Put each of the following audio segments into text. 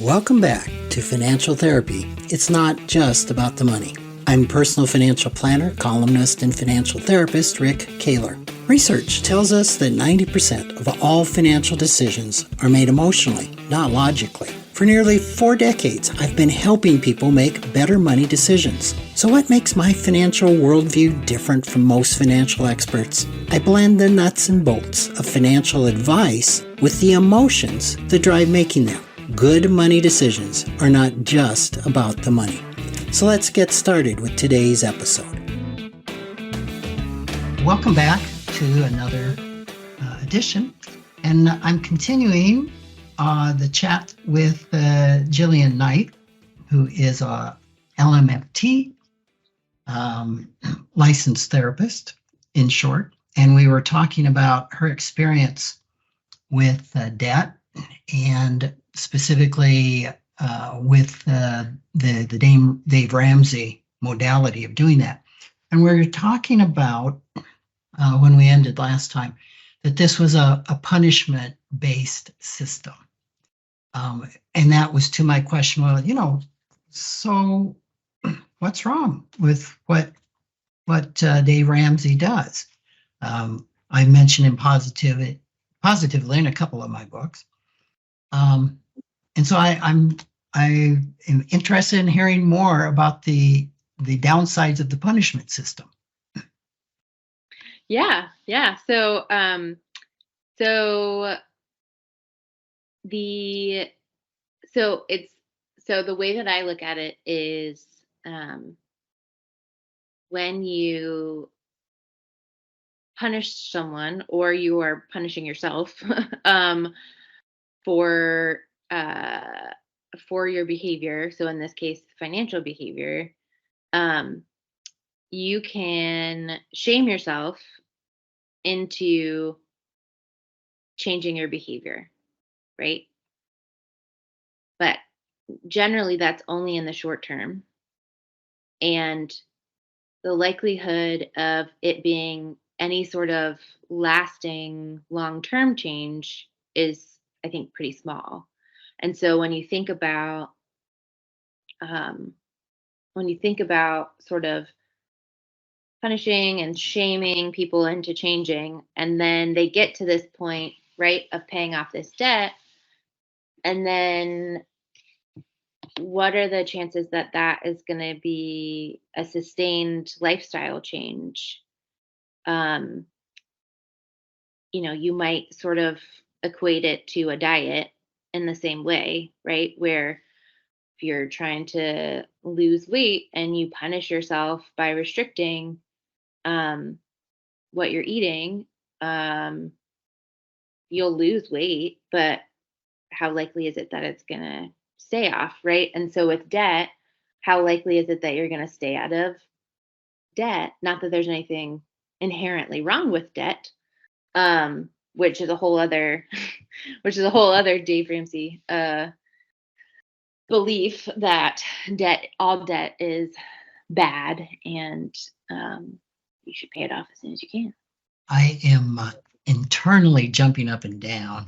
Welcome back to Financial Therapy. It's not just about the money. I'm personal financial planner, columnist, and financial therapist Rick Kahler. Research tells us that 90% of all financial decisions are made emotionally, not logically. For nearly 4 decades, I've been helping people make better money decisions. So what makes my financial worldview different from most financial experts? I blend the nuts and bolts of financial advice with the emotions that drive making them. Good money decisions are not just about the money. So let's get started with today's episode. Welcome back to another edition. And I'm continuing the chat with Jillian Knigh, who is a LMFT licensed therapist, in short. And we were talking about her experience with debt, and specifically with the Dave Ramsey modality of doing that. And we were talking about, when we ended last time, that this was a punishment-based system. And that was to my question, well, so what's wrong with what Dave Ramsey does? I mentioned him positively in a couple of my books. And so I'm interested in hearing more about the downsides of the punishment system. Yeah. So the way that I look at it is, when you punish someone or you are punishing yourself for your behavior. So in this case, financial behavior, you can shame yourself into changing your behavior, right? But generally that's only in the short term. And the likelihood of it being any sort of lasting long-term change is, I think, pretty small. And so when you think about sort of punishing and shaming people into changing, and then they get to this point, right, of paying off this debt, and then what are the chances that that is going to be a sustained lifestyle change? You might sort of equate it to a diet in the same way, right? Where if you're trying to lose weight and you punish yourself by restricting what you're eating, you'll lose weight, but how likely is it that it's going to stay off, right? And so with debt, how likely is it that you're going to stay out of debt? Not that there's anything inherently wrong with debt, which is a whole other Dave Ramsey belief that all debt is bad, and you should pay it off as soon as you can. I am internally jumping up and down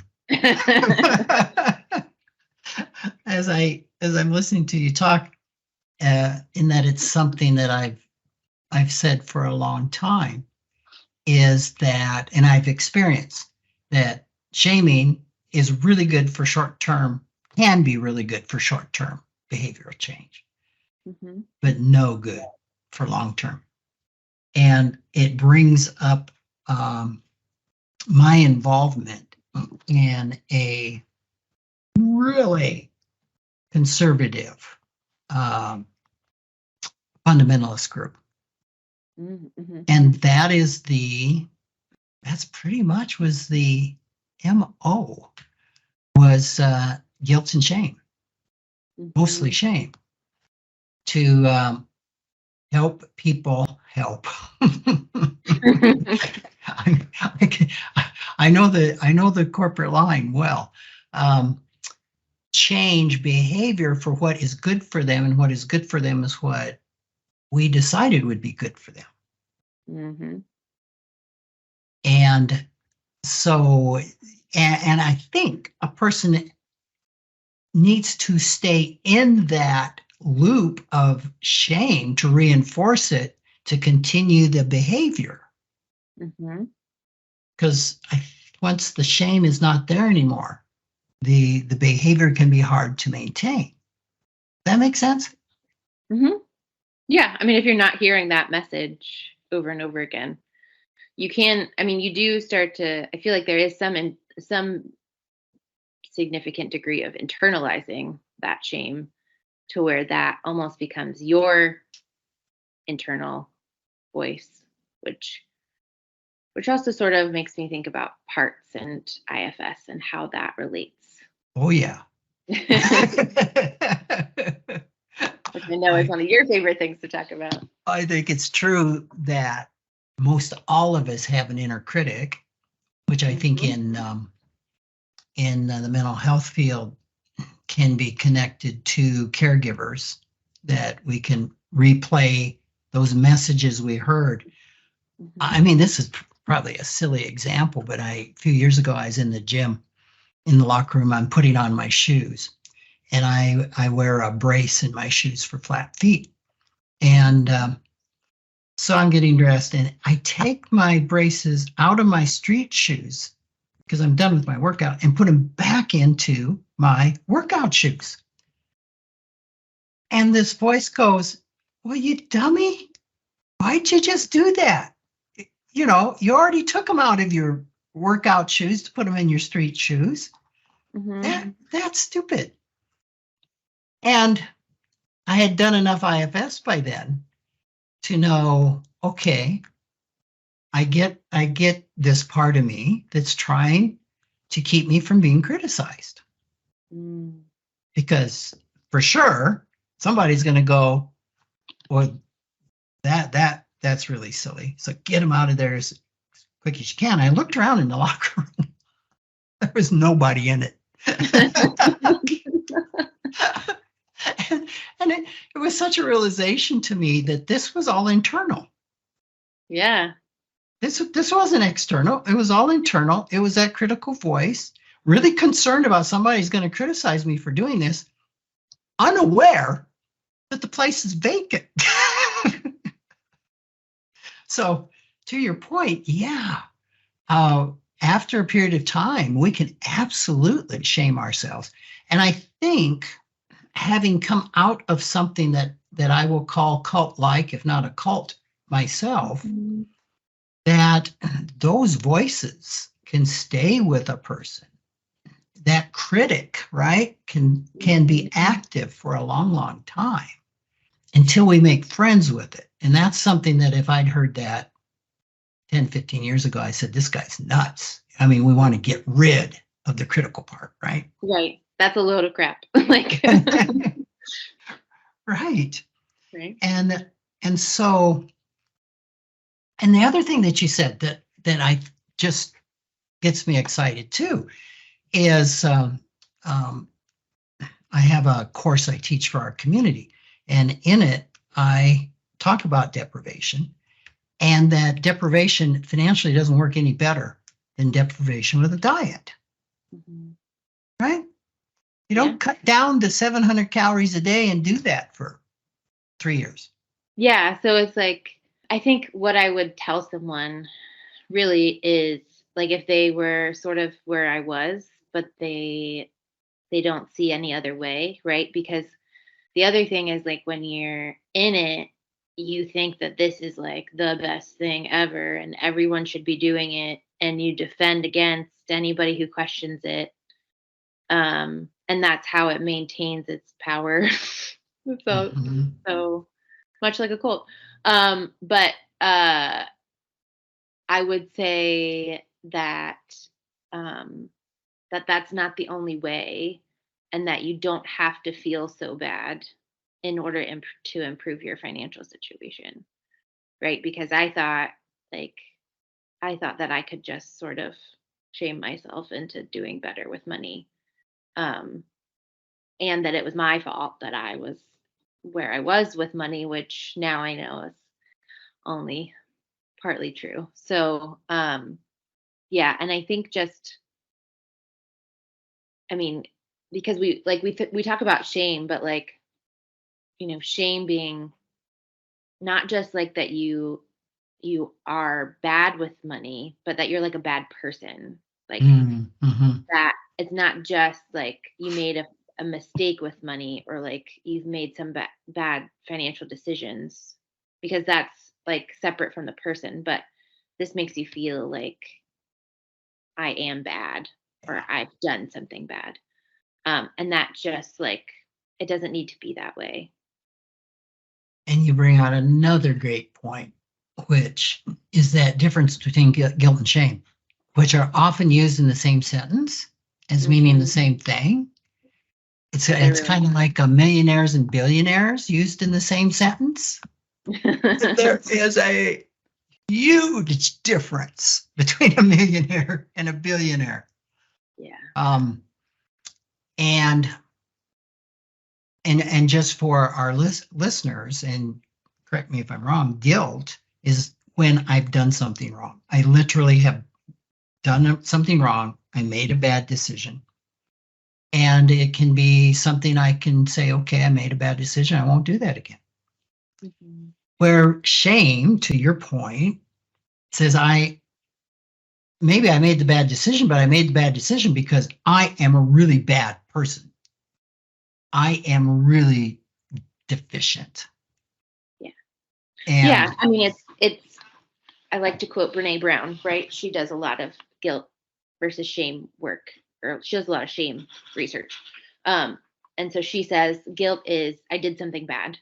as I'm listening to you talk, in that it's something that I've said for a long time, is that, and I've experienced that shaming is really good for short-term, can be really good for short-term behavioral change, but no good for long-term. And it brings up my involvement in a really conservative fundamentalist group. And that's pretty much was the MO, was guilt and shame, mostly shame, to help people help. I know the corporate line well. Change behavior for what is good for them, and what is good for them is what we decided would be good for them. And so, and I think a person needs to stay in that loop of shame to reinforce it, to continue the behavior. Because once the shame is not there anymore, the behavior can be hard to maintain. That makes sense? Yeah. I mean, if you're not hearing that message over and over again, you can, I mean, you do start to, I feel like there is some significant degree of internalizing that shame to where that almost becomes your internal voice, which also sort of makes me think about parts and IFS and how that relates. Oh, yeah. Which I know is one of your favorite things to talk about. I think it's true that most all of us have an inner critic, which I think in the mental health field can be connected to caregivers, that we can replay those messages we heard. I mean, this is probably a silly example, but a few years ago, I was in the gym, in the locker room. I'm putting on my shoes, and I wear a brace in my shoes for flat feet. And so I'm getting dressed, and I take my braces out of my street shoes because I'm done with my workout, and put them back into my workout shoes. And this voice goes, "Well, you dummy, why'd you just do that? You know, you already took them out of your workout shoes to put them in your street shoes. That's stupid." And I had done enough IFS by then to know, okay, I get this part of me that's trying to keep me from being criticized. Because for sure, somebody's going to go, well, that's really silly. So get them out of there as quick as you can. I looked around in the locker room. There was nobody in it. and it was such a realization to me that this was all internal. Yeah. This wasn't external. It was all internal. It was that critical voice, really concerned about somebody's going to criticize me for doing this, unaware that the place is vacant. So to your point, yeah, after a period of time, we can absolutely shame ourselves. And I think having come out of something that I will call cult-like, if not a cult myself, that those voices can stay with a person. That critic, right, can be active for a long, long time until we make friends with it. And that's something that if I'd heard that 10, 15 years ago, I said, this guy's nuts. I mean, we want to get rid of the critical part, right? Right. That's a load of crap. Like Right. Right. And so, and the other thing that you said that I just gets me excited too is I have a course I teach for our community, and in it I talk about deprivation, and that deprivation financially doesn't work any better than deprivation with a diet. Right? You don't cut down to 700 calories a day and do that for 3 years. Yeah. So it's like, I think what I would tell someone really is like, if they were sort of where I was, but they don't see any other way, right? Because the other thing is, like, when you're in it, you think that this is like the best thing ever and everyone should be doing it, and you defend against anybody who questions it. And that's how it maintains its power. So much like a cult. But I would say that that's not the only way, and that you don't have to feel so bad in order to improve your financial situation, right? Because I thought that I could just sort of shame myself into doing better with money, and that it was my fault that I was where I was with money, which now I know is only partly true. So, yeah, and I think I mean, because we talk about shame, but like, shame being not just like that you are bad with money, but that you're like a bad person. Like Mm-hmm. that it's not just like you made a mistake with money, or like you've made some bad financial decisions, because that's like separate from the person, but this makes you feel like I am bad, or Yeah. I've done something bad. And that just like, it doesn't need to be that way. And you bring out another great point, which is that difference between guilt and shame, which are often used in the same sentence as meaning the Hmm. same thing. It's But they're it's really kind of like a millionaires and billionaires used in the same sentence. There is a huge difference between a millionaire and a billionaire. yeah. Um, and and just for our listeners, and correct me if I'm wrong, guilt is when I've done something wrong. I literally have done something wrong. I made a bad decision. And it can be something I can say, okay, I made a bad decision. I won't do that again. Hmm. Where shame, to your point, says maybe I made the bad decision, but I made the bad decision because I am a really bad person. I am really deficient. Yeah. Yeah. And I mean, it's I like to quote Brene Brown, right? She does a lot of guilt versus shame work, or she does a lot of shame research. Um, and so she says guilt is I did something bad,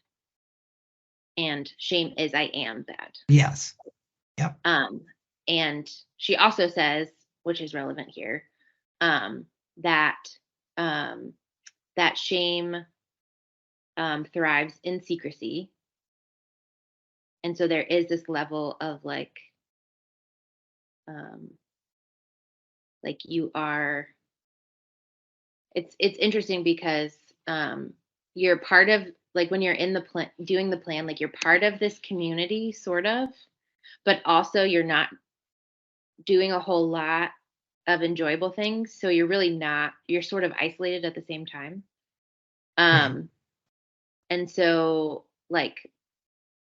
and shame is I am bad. yes, yep, Um, and she also says, which is relevant here, um, that um, that shame thrives in secrecy, and so there is this level of um, like you are. It's interesting because you're part of, like, when you're in the plan doing the plan, like you're part of this community sort of, but also you're not doing a whole lot of enjoyable things, so you're really not, you're sort of isolated at the same time. right. um and so like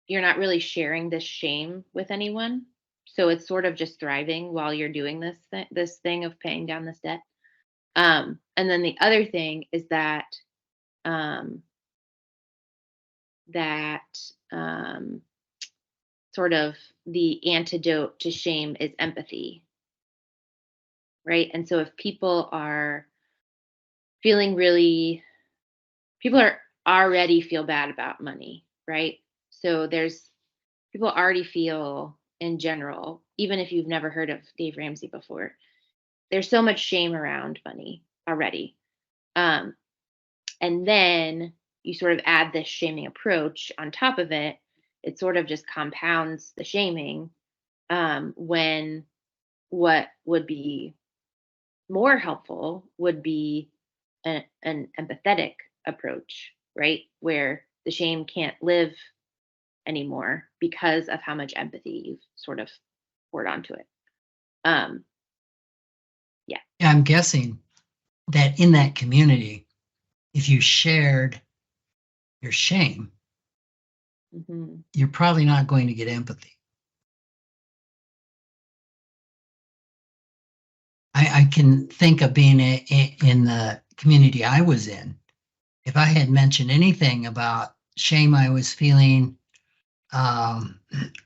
you're not really sharing this shame with anyone, so it's sort of just thriving while you're doing this thing of paying down this debt. And then the other thing is that um that um sort of the antidote to shame is empathy, right? And so if feeling really people are already feel bad about money, right? So there's people already feel in general, even if you've never heard of Dave Ramsey before, there's so much shame around money already. Um, and then you sort of add this shaming approach on top of it, it sort of just compounds the shaming, when what would be more helpful would be an empathetic approach, right? Where the shame can't live anymore because of how much empathy you've sort of poured onto it. Um, yeah. I'm guessing that in that community, if you shared your shame, Hmm. you're probably not going to get empathy. I can think of being in the community I was in. If I had mentioned anything about shame I was feeling, um,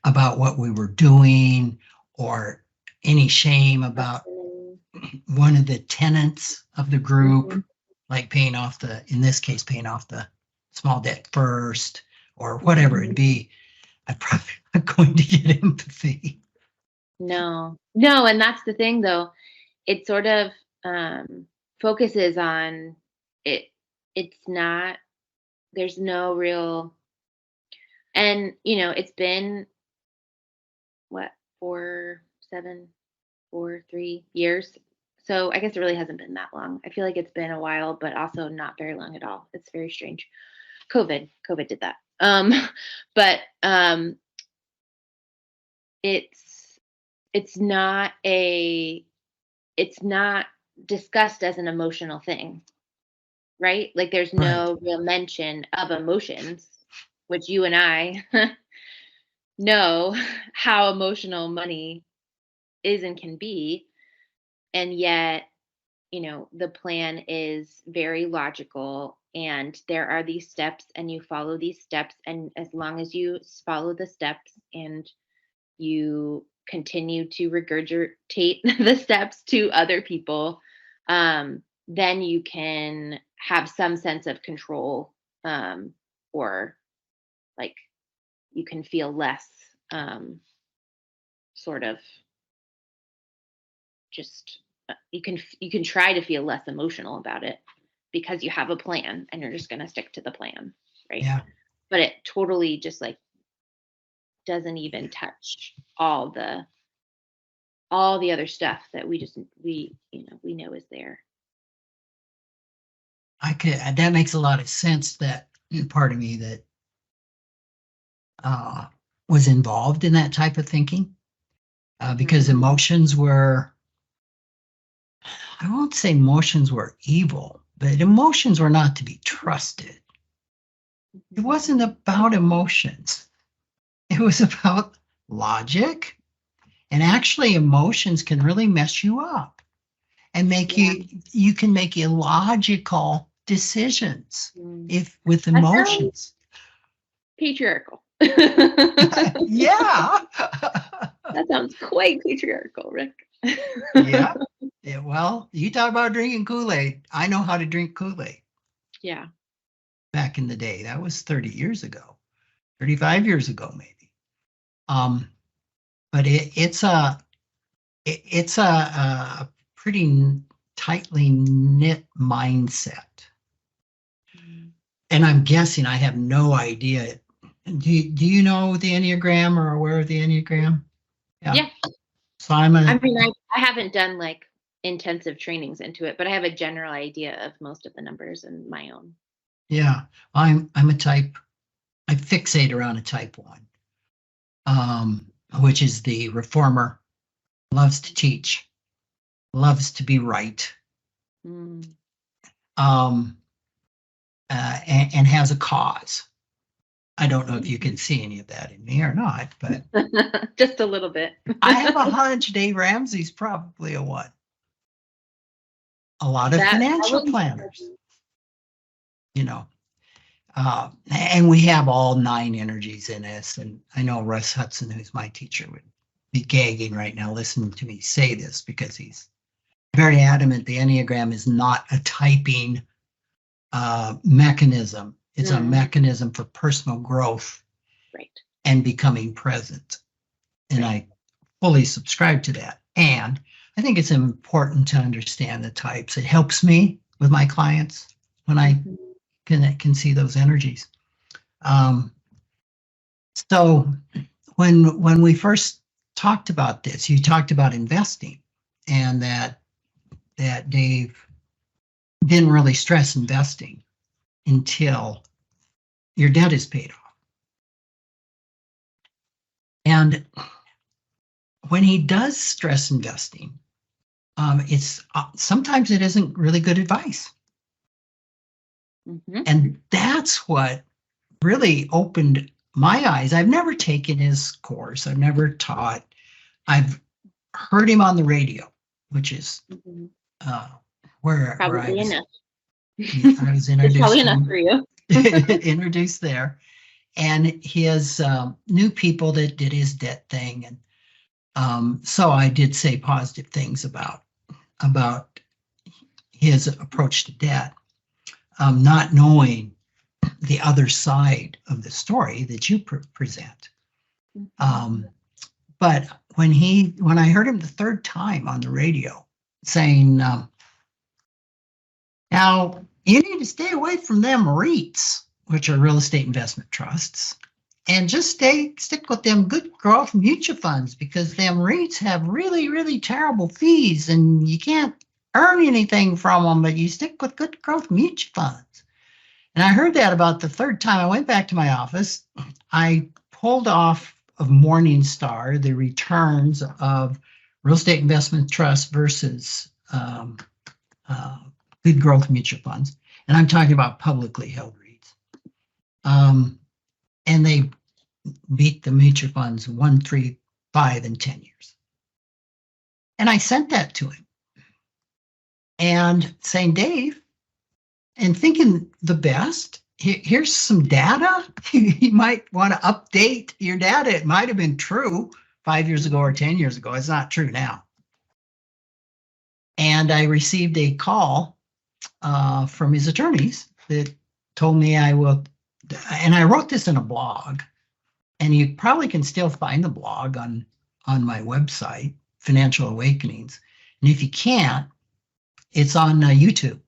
about what we were doing, or any shame about one of the tenants of the group, Hmm. like in this case, paying off the small debt first, or whatever Hmm. it be, I'm probably not going to get empathy. No, no, and that's the thing, though. It sort of focuses on it. It's not. There's no real, and it's been what, 7, 3 years. So I guess it really hasn't been that long. I feel like it's been a while, but also not very long at all. It's very strange. COVID did that. But it's it's not a it's not discussed as an emotional thing. right? Like there's no real mention of emotions, which you and I know how emotional money is and can be. And yet, the plan is very logical and there are these steps and you follow these steps. And as long as you follow the steps and you continue to regurgitate the steps to other people, then you can have some sense of control, or like you can feel less, sort of just you can try to feel less emotional about it because you have a plan and you're just going to stick to the plan, right? Yeah. But it totally just like doesn't even touch all the other stuff that we know is there. That makes a lot of sense, that part of me that was involved in that type of thinking, because emotions were, I won't say emotions were evil, but emotions were not to be trusted. It wasn't about emotions. It was about logic. And actually, emotions can really mess you up and make you can make illogical decisions if with emotions. Patriarchal. Yeah. That sounds quite patriarchal, Rick. Yeah. Well, you talk about drinking Kool-Aid. I know how to drink Kool-Aid. Yeah. Back in the day, that was 30 years ago, 35 years ago, maybe. But it's a pretty tightly knit mindset. And I'm guessing, I have no idea. Do you know the Enneagram or aware of the Enneagram? Yeah. So I haven't done like intensive trainings into it, but I have a general idea of most of the numbers in my own. Yeah, I'm a type. I fixate around a type 1, which is the reformer, loves to teach, loves to be right, and has a cause. I don't know if you can see any of that in me or not, but just a little bit. I have a hunch Dave Ramsey's probably a 1. A lot of financial planners, and we have all 9 energies in us. And I know Russ Hudson, who's my teacher, would be gagging right now listening to me say this, because he's very adamant the Enneagram is not a typing mechanism. It's a mechanism for personal growth, right, and becoming present. And I fully subscribe to that. And I think it's important to understand the types. It helps me with my clients when I can see those energies. So when we first talked about this, you talked about investing, and that Dave didn't really stress investing until your debt is paid off. And when he does stress investing, it's sometimes it isn't really good advice. And that's what really opened my eyes. I've never taken his course. I've never taught. I've heard him on the radio, which is where I was. I was introduced. Probably enough for you. Introduced there, and he has new people that did his debt thing, and so I did say positive things about his approach to debt, not knowing the other side of the story that you present. But when I heard him the 3rd time on the radio saying, now you need to stay away from them REITs, which are real estate investment trusts, and just stick with them good growth mutual funds, because them REITs have really, really terrible fees and you can't earn anything from them, but you stick with good growth mutual funds. And I heard that about the 3rd time. I went back to my office. I pulled off of Morningstar the returns of real estate investment trust versus good growth mutual funds. And I'm talking about publicly held REITs. And they beat the mutual funds 1, 3, 5, and 10 years. And I sent that to him and saying, Dave, and thinking the best, here's some data. You might want to update your data. It might have been true 5 years ago or 10 years ago. It's not true now. And I received a call from his attorneys that told me I will, and I wrote this in a blog, and you probably can still find the blog on my website, Financial Awakenings. And if you can't, it's on YouTube.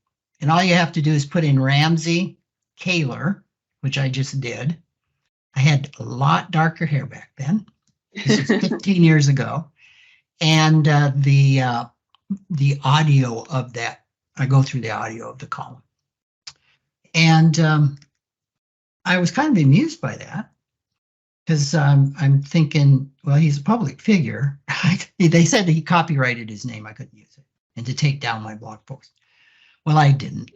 And all you have to do is put in Rick Kahler, which I just did. I had a lot darker hair back then. This was 15 years ago. And the audio of that, I go through the audio of the column. And I was kind of amused by that because I'm thinking, well, he's a public figure. They said that he copyrighted his name. I couldn't use it and to take down my blog post. Well, I didn't.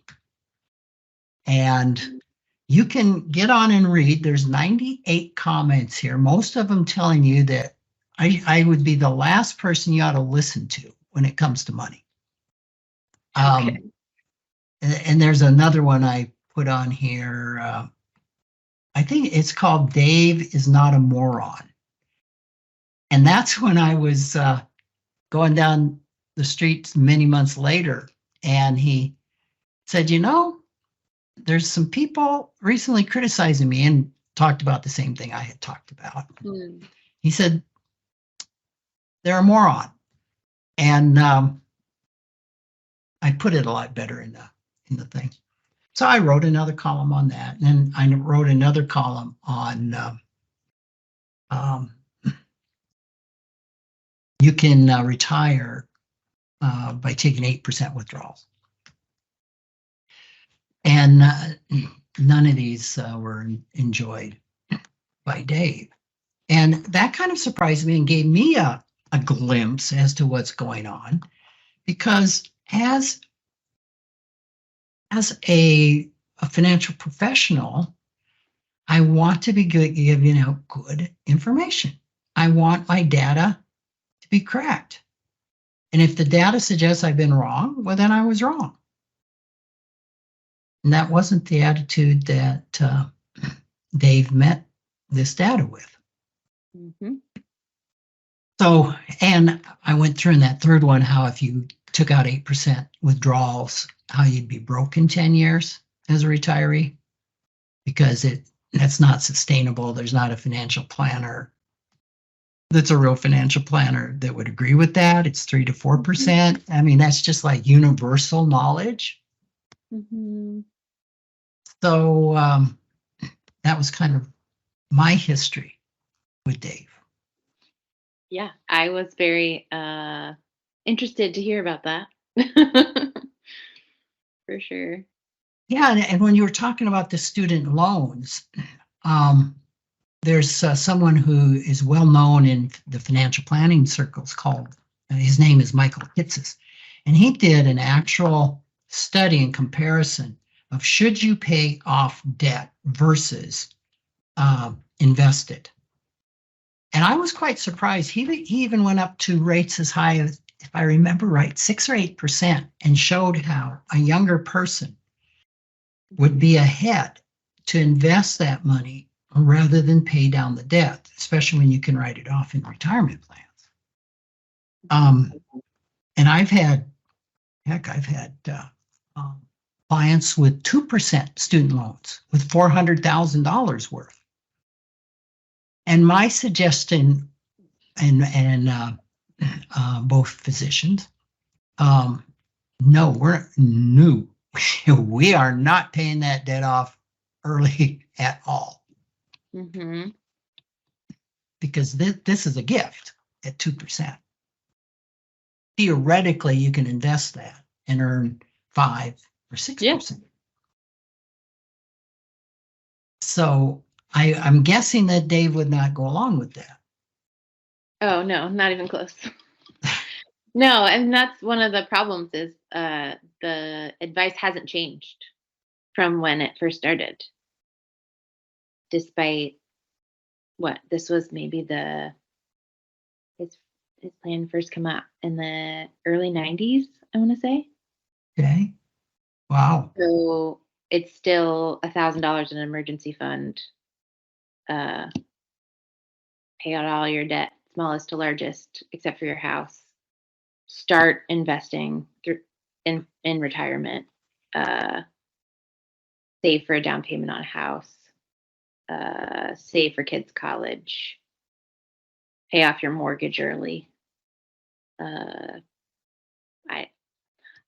And you can get on and read. There's 98 comments here, most of them telling you that I would be the last person you ought to listen to when it comes to money. Okay. And there's another one I put on here. I think it's called Dave is Not a Moron. And that's when I was going down the street many months later, and he said, there's some people recently criticizing me, and talked about the same thing I had talked about. He said, they're a moron. And I put it a lot better in the thing. So I wrote another column on that. And then I wrote another column on you can retire by taking 8% withdrawals. And none of these were enjoyed by Dave. And that kind of surprised me and gave me a glimpse as to what's going on, because as a financial professional, I want to be giving out good information. I want my data to be correct. And if the data suggests I've been wrong, well, then I was wrong. And that wasn't the attitude that Dave met this data with. Mm-hmm. So, and I went through in that third one, how if you took out 8% withdrawals, how you'd be broke in 10 years as a retiree, because that's not sustainable. There's not a financial planner that's a real financial planner that would agree with that. It's 3 to 4%. I mean, that's just like universal knowledge. Mm-hmm. So that was kind of my history with Dave. Yeah, I was very interested to hear about that. For sure. Yeah, and when you were talking about the student loans, there's someone who is well known in the financial planning circles called, his name is Michael Kitces, and he did an actual study and comparison of should you pay off debt versus invest it. And I was quite surprised. He even went up to rates as high as, if I remember right, 6 or 8%, and showed how a younger person would be ahead to invest that money rather than pay down the debt, especially when you can write it off in retirement plans. And I've had clients with 2% student loans with $400,000 worth. And my suggestion, and both physicians, no, we are not paying that debt off early at all. Mm-hmm. Because this is a gift at 2%. Theoretically, you can invest that and earn 5 or 6%. Yeah. So I'm guessing that Dave would not go along with that. Oh, no, not even close. No, and that's one of the problems is the advice hasn't changed. from when it first started. Despite what this was, maybe his plan first come out in the early 90s, I want to say. Okay. Wow. So it's still $1,000 in an emergency fund. Pay out all your debt, smallest to largest, except for your house. Start investing in retirement. Save for a down payment on a house. Save for kids' college. Pay off your mortgage early.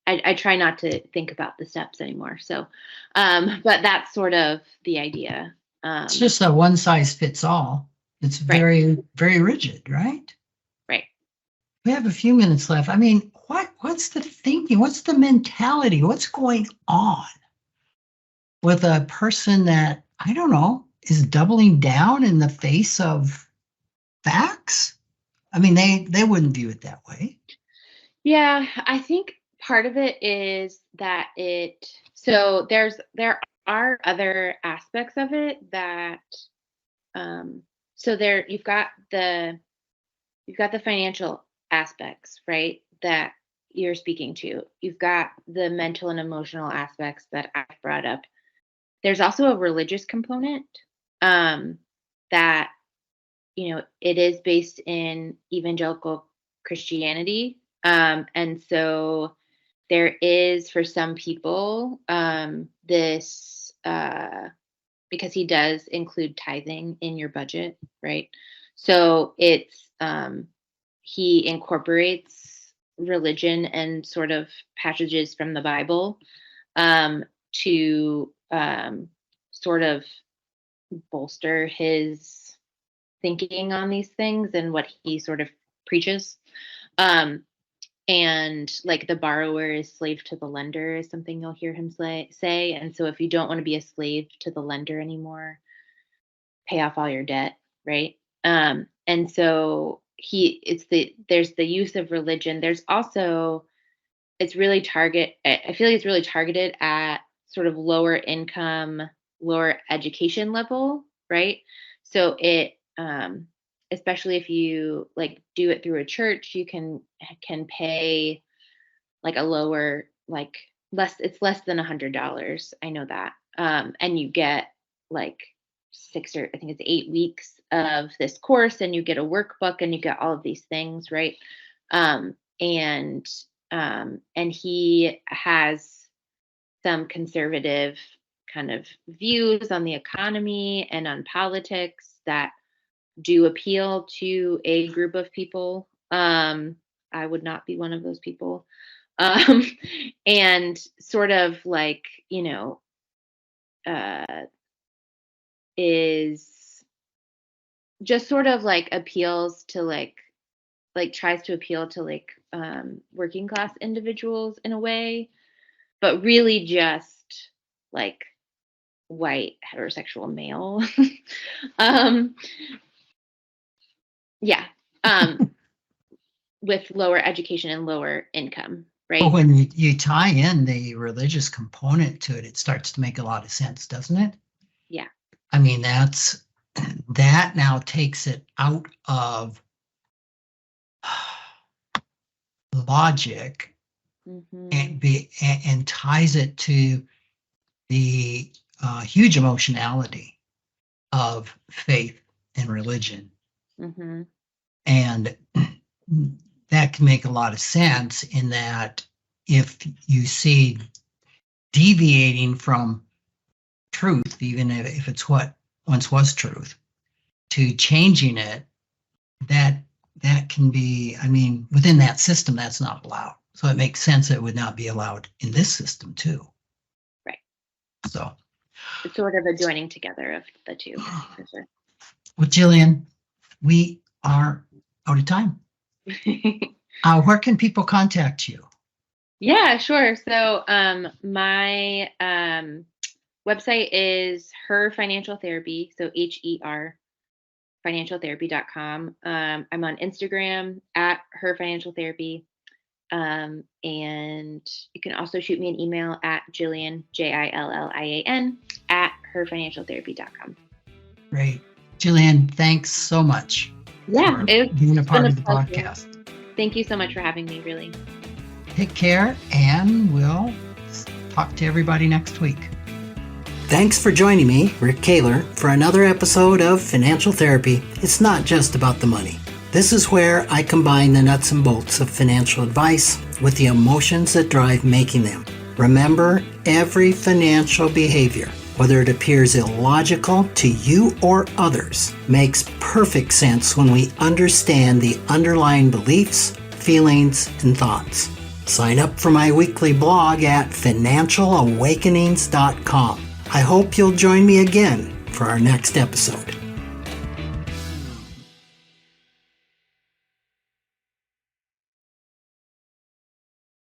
I try not to think about the steps anymore. So, but that's sort of the idea. It's just a one size fits all. It's very, very rigid, right? Right. We have a few minutes left. I mean, what's the thinking? What's the mentality? What's going on with a person that, I don't know, is doubling down in the face of facts? I mean, they wouldn't view it that way. Yeah, I think part of it is that so there are other aspects of it that so there you've got the financial aspects, right, that you're speaking to. You've got the mental and emotional aspects that I brought up. There's also a religious component that, it is based in evangelical Christianity. And so there is, for some people, this, because he does include tithing in your budget, right? So it's, he incorporates religion and sort of passages from the Bible to sort of bolster his thinking on these things and what he sort of preaches. And like the borrower is slave to the lender is something you'll hear him say. And so if you don't want to be a slave to the lender anymore, pay off all your debt, right? And so there's the use of religion. There's also, I feel like it's really targeted at sort of lower income, lower education level, right? So it, especially if you like do it through a church, you can pay like a lower, like it's less than $100. I know that. And you get like 8 weeks of this course, and you get a workbook, and you get all of these things, right? And he has some conservative kind of views on the economy and on politics that do appeal to a group of people. I would not be one of those people. And sort of like, is just sort of like appeals to like tries to appeal to like working class individuals in a way, but really just like white heterosexual male. Yeah. With lower education and lower income, right? But when you tie in the religious component to it, it starts to make a lot of sense, doesn't it? Yeah. I mean, that now takes it out of logic and ties it to the huge emotionality of faith and religion. And that can make a lot of sense in that if you see deviating from truth, even if it's what once was truth, to changing it, that can be, I mean, within that system, that's not allowed. So it makes sense that it would not be allowed in this system too. Right. So it's sort of a joining together of the two, for sure. Well, Jillian, we are out of time. Where can people contact you? Yeah, sure. So my website is Her Financial Therapy, so HER financialtherapy.com. I'm on Instagram at Her Financial Therapy. And you can also shoot me an email at Jillian, Jillian, at herfinancialtherapy.com. Great. Jillian, thanks so much Yeah, for being a part of the pleasure. podcast. Thank you so much for having me, really. Take care, and we'll talk to everybody next week. Thanks for joining me, Rick Kahler, for another episode of Financial Therapy. It's not just about the money. This is where I combine the nuts and bolts of financial advice with the emotions that drive making them. Remember, every financial behavior, whether it appears illogical to you or others, makes perfect sense when we understand the underlying beliefs, feelings, and thoughts. Sign up for my weekly blog at financialawakenings.com. I hope you'll join me again for our next episode.